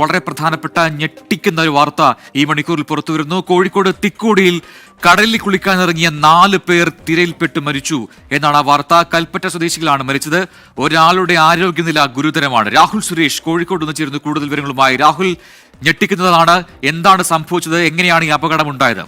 വളരെ പ്രധാനപ്പെട്ട ഞെട്ടിക്കുന്ന ഒരു വാർത്ത ഈ മണിക്കൂറിൽ പുറത്തുവരുന്നു. കോഴിക്കോട് തിക്കോടിയിൽ കടലിൽ കുളിക്കാനിറങ്ങിയ 4 പേർ തിരയിൽപ്പെട്ട് മരിച്ചു എന്നാണ് ആ വാർത്ത. കൽപ്പറ്റ സ്വദേശികളാണ് മരിച്ചത്. ഒരാളുടെ ആരോഗ്യനില ഗുരുതരമാണ്. രാഹുൽ സുരേഷ് കോഴിക്കോട് നിന്ന് ചേരുന്നു കൂടുതൽ വിവരങ്ങളുമായി. രാഹുൽ, ഞെട്ടിക്കുന്നതാണ്. എന്താണ് സംഭവിച്ചത്? എങ്ങനെയാണ് ഈ അപകടം ഉണ്ടായത്?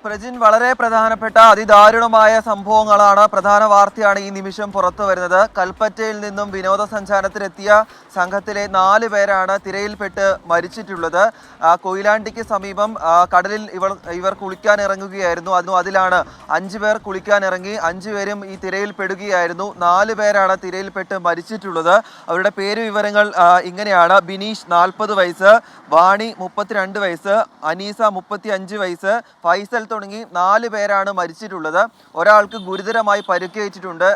പ്രജിൻ, വളരെ പ്രധാനപ്പെട്ട അതിദാരുണമായ സംഭവങ്ങളാണ്, പ്രധാന വാർത്തയാണ് ഈ നിമിഷം പുറത്തു വരുന്നത്. കൽപ്പറ്റയിൽ നിന്നും വിനോദസഞ്ചാരത്തിനെത്തിയ സംഘത്തിലെ 4 പേരാണ് തിരയിൽപ്പെട്ട് മരിച്ചിട്ടുള്ളത്. കൊയിലാണ്ടിക്ക് സമീപം കടലിൽ ഇവർ കുളിക്കാൻ ഇറങ്ങുകയായിരുന്നു. അതിലാണ് 5 പേർ കുളിക്കാൻ ഇറങ്ങി. 5 പേരും ഈ തിരയിൽ പെടുകയായിരുന്നു. 4 പേരാണ് തിരയിൽപ്പെട്ട് മരിച്ചിട്ടുള്ളത്. അവരുടെ പേര് വിവരങ്ങൾ ഇങ്ങനെയാണ്: ബിനീഷ് 40 വയസ്സ്, വാണി 32 വയസ്സ്, അനീസ 35 വയസ്സ്, ഫൈസൽ തുടങ്ങി 4 പേരാണ് മരിച്ചിട്ടുള്ളത്. ഒരാൾക്ക് ഗുരുതരമായി പരിക്കേറ്റിട്ടുണ്ട്.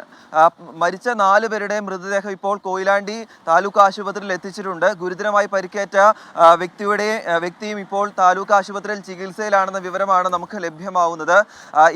മരിച്ച 4 പേരുടെ മൃതദേഹം ഇപ്പോൾ കൊയിലാണ്ടി താലൂക്ക് ആശുപത്രിയിൽ എത്തിച്ചിട്ടുണ്ട്. ഗുരുതരമായി പരിക്കേറ്റ വ്യക്തിയും ഇപ്പോൾ താലൂക്ക് ആശുപത്രിയിൽ ചികിത്സയിലാണെന്ന വിവരമാണ് നമുക്ക് ലഭ്യമാവുന്നത്.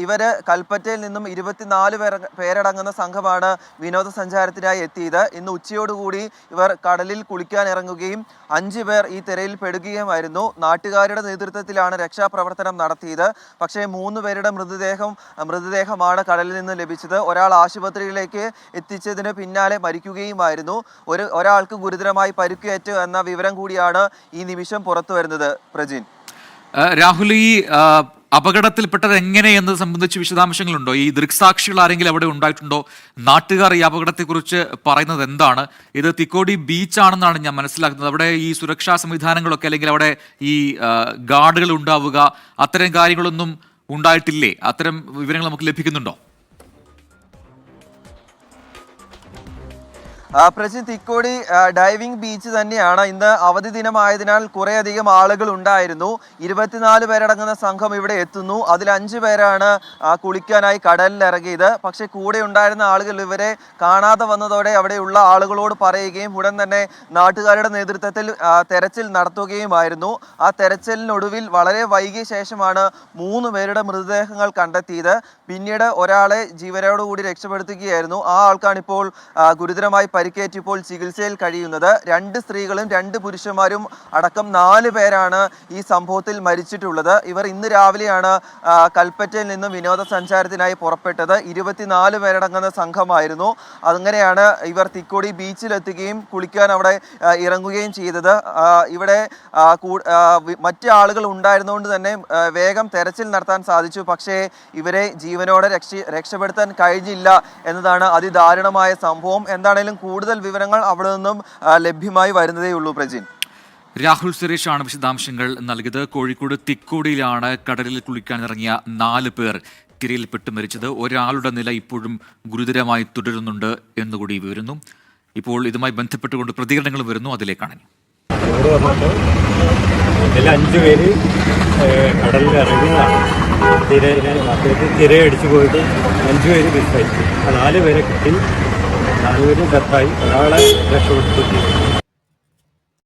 ഇവര് കൽപ്പറ്റയിൽ നിന്നും 24 പേരടങ്ങുന്ന സംഘമാണ് വിനോദസഞ്ചാരത്തിനായി എത്തിയത്. ഇന്ന് ഉച്ചയോടുകൂടി ഇവർ കടലിൽ കുളിക്കാൻ ഇറങ്ങുകയും 5 പേർ ഈ തിരയിൽ പെടുകയുമായിരുന്നു. നാട്ടുകാരുടെ നേതൃത്വത്തിലാണ് രക്ഷാപ്രവർത്തനം നടത്തിയത്. പക്ഷേ 3 പേരുടെ മൃതദേഹമാണ് കടലിൽ നിന്ന് ലഭിച്ചത്. ഒരാൾ ആശുപത്രിയിലേക്ക് എത്തിച്ചതിന് പിന്നാലെ മരിക്കുകയുമായിരുന്നു. ഒരാൾക്ക് ഗുരുതരമായി പരിക്കേറ്റു എന്ന വിവരം കൂടിയാണ് ഈ നിമിഷം പുറത്തു വരുന്നത്. പ്രജിൻ, രാഹുൽ, ഈ അപകടത്തിൽപ്പെട്ടത് എങ്ങനെയെന്നത് സംബന്ധിച്ച് വിശദാംശങ്ങളുണ്ടോ? ഈ ദൃക്സാക്ഷികൾ ആരെങ്കിലും അവിടെ ഉണ്ടായിട്ടുണ്ടോ? നാട്ടുകാർ ഈ അപകടത്തെക്കുറിച്ച് പറയുന്നത് എന്താണ്? ഇത് തിക്കോടി ബീച്ചാണെന്നാണ് ഞാൻ മനസ്സിലാക്കുന്നത്. അവിടെ ഈ സുരക്ഷാ സംവിധാനങ്ങളൊക്കെ, അല്ലെങ്കിൽ അവിടെ ഈ ഗാർഡുകൾ ഉണ്ടാവുക, അത്തരം കാര്യങ്ങളൊന്നും ഉണ്ടായിട്ടില്ലേ? അത്തരം വിവരങ്ങൾ നമുക്ക് ലഭിക്കുന്നുണ്ടോ? പ്രജിൻ, തിക്കോടി ഡൈവിംഗ് ബീച്ച് തന്നെയാണ്. ഇന്ന് അവധി ദിനമായതിനാൽ കുറേയധികം ആളുകൾ ഉണ്ടായിരുന്നു. 24 പേരടങ്ങുന്ന സംഘം ഇവിടെ എത്തുന്നു. അതിൽ 5 പേരാണ് കുളിക്കാനായി കടലിൽ ഇറങ്ങിയത്. പക്ഷേ കൂടെ ഉണ്ടായിരുന്ന ആളുകൾ ഇവരെ കാണാതെ വന്നതോടെ അവിടെയുള്ള ആളുകളോട് പറയുകയും ഉടൻ തന്നെ നാട്ടുകാരുടെ നേതൃത്വത്തിൽ തെരച്ചിൽ നടത്തുകയുമായിരുന്നു. ആ തെരച്ചിലിനൊടുവിൽ വളരെ വൈകിയ ശേഷമാണ് 3 പേരുടെ മൃതദേഹങ്ങൾ കണ്ടെത്തിയത്. പിന്നീട് ഒരാളെ ജീവനോടുകൂടി രക്ഷപ്പെടുത്തുകയായിരുന്നു. ആ ആൾക്കാണ് ഇപ്പോൾ ഗുരുതരമായി പരിക്കേറ്റ് ഇപ്പോൾ ചികിത്സയിൽ കഴിയുന്നത്. 2 സ്ത്രീകളും 2 പുരുഷന്മാരും അടക്കം 4 പേരാണ് ഈ സംഭവത്തിൽ മരിച്ചിട്ടുള്ളത്. ഇവർ ഇന്ന് രാവിലെയാണ് കൽപ്പറ്റയിൽ നിന്ന് വിനോദസഞ്ചാരത്തിനായി പുറപ്പെട്ടത്. 24 പേരടങ്ങുന്ന സംഘമായിരുന്നു. അങ്ങനെയാണ് ഇവർ തിക്കോടി ബീച്ചിലെത്തുകയും കുളിക്കാൻ അവിടെ ഇറങ്ങുകയും ചെയ്തത്. ഇവിടെ മറ്റ് ആളുകൾ ഉണ്ടായിരുന്നുകൊണ്ട് തന്നെ വേഗം തെരച്ചിൽ നടത്താൻ സാധിച്ചു. പക്ഷേ ഇവരെ ജീവനോടെ രക്ഷപ്പെടുത്താൻ കഴിഞ്ഞില്ല എന്നതാണ് അതിദാരുണമായ സംഭവം. എന്താണേലും കൂടുതൽ വിവരങ്ങൾ അവിടെ നിന്നും ലഭ്യമായി വരുന്നതേ ഉള്ളൂ. പ്രജിൻ, രാഹുൽ സുരേഷാണ് വിശദാംശങ്ങൾ നൽകിയത്. കോഴിക്കോട് തിക്കോടിയിലാണ് കടലിൽ കുളിക്കാൻ ഇറങ്ങിയ 4 പേർ തിരയിൽപ്പെട്ട് മരിച്ചത്. ഒരാളുടെ നില ഇപ്പോഴും ഗുരുതരമായി തുടരുന്നുണ്ട് എന്നുകൂടി വിവരുന്നു. ഇപ്പോൾ ഇതുമായി ബന്ധപ്പെട്ടുകൊണ്ട് പ്രതികരണങ്ങൾ വരുന്നു, അതിലേക്കാണ്. 5 പേര് കടലിൽ ഇറങ്ങിയതാണ്. തിരയടിച്ചു പോയിട്ട് 5 പേര് മിസ്സായി. 4 പേരെ കിട്ടി. 4 പേരും ഡെത്തായി. ഒരാളെ രക്ഷപ്പെടുത്തി.